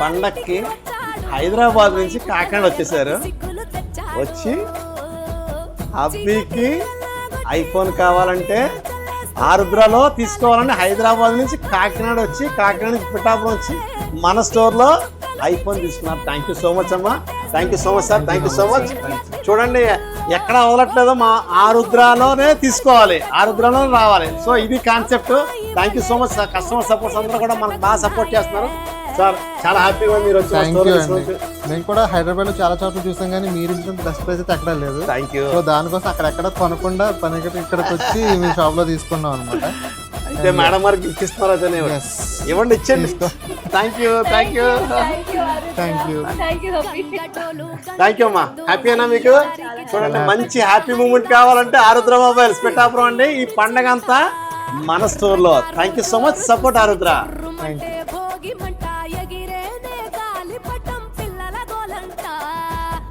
పండక్కి హైదరాబాద్ నుంచి కాకినాడ వచ్చేసారు. వచ్చి అబ్బీకి ఐఫోన్ కావాలంటే ఆరుద్రలో తీసుకోవాలని హైదరాబాద్ నుంచి కాకినాడ వచ్చి, కాకినాడ నుంచి పిఠాపురం వచ్చి మన స్టోర్లో ఐఫోన్ తీసుకున్నారు. థ్యాంక్ యూ సో మచ్ అమ్మా. Thank you so much sir. Thank you so much. చూడండి ఎక్కడ వదలట్లేదో, మా ఆరుద్రలోనే తీసుకోవాలి, ఆరుద్రలోనే రావాలి. సో ఇది concept. Thank you so much sir. Customer supports అందరూ కూడా మనకు బాగా సపోర్ట్ చేస్తున్నారు సార్. చాలా హ్యాపీగా మీరు వచ్చి. మేము కూడా హైదరాబాద్ లో చాలా చోట్ల చూసాం కానీ మీరు బెస్ట్ ప్రైస్ అయితే ఎక్కడ లేదు. Thank you. సో దానికోసం అక్కడెక్కడ కొనకుండా ఇక్కడికి వచ్చి మీ షాప్ లో తీసుకున్నాం అనమాట. అయితే మేడం గారికి గిఫ్ట్ ఇస్తున్నారు అయితే ఇవ్వండి, ఇచ్చేయండి. Thank you. Thank you. Thank you. Thank you అమ్మా. హ్యాపీ అయినా మీకు? చూడండి మంచి హ్యాపీ మూమెంట్ కావాలంటే ఆరుద్ర మొబైల్స్ పిఠాపురం అండి. ఈ పండగ అంతా మన స్టోర్ లో. Thank you so much. Support Arudra. Thank you.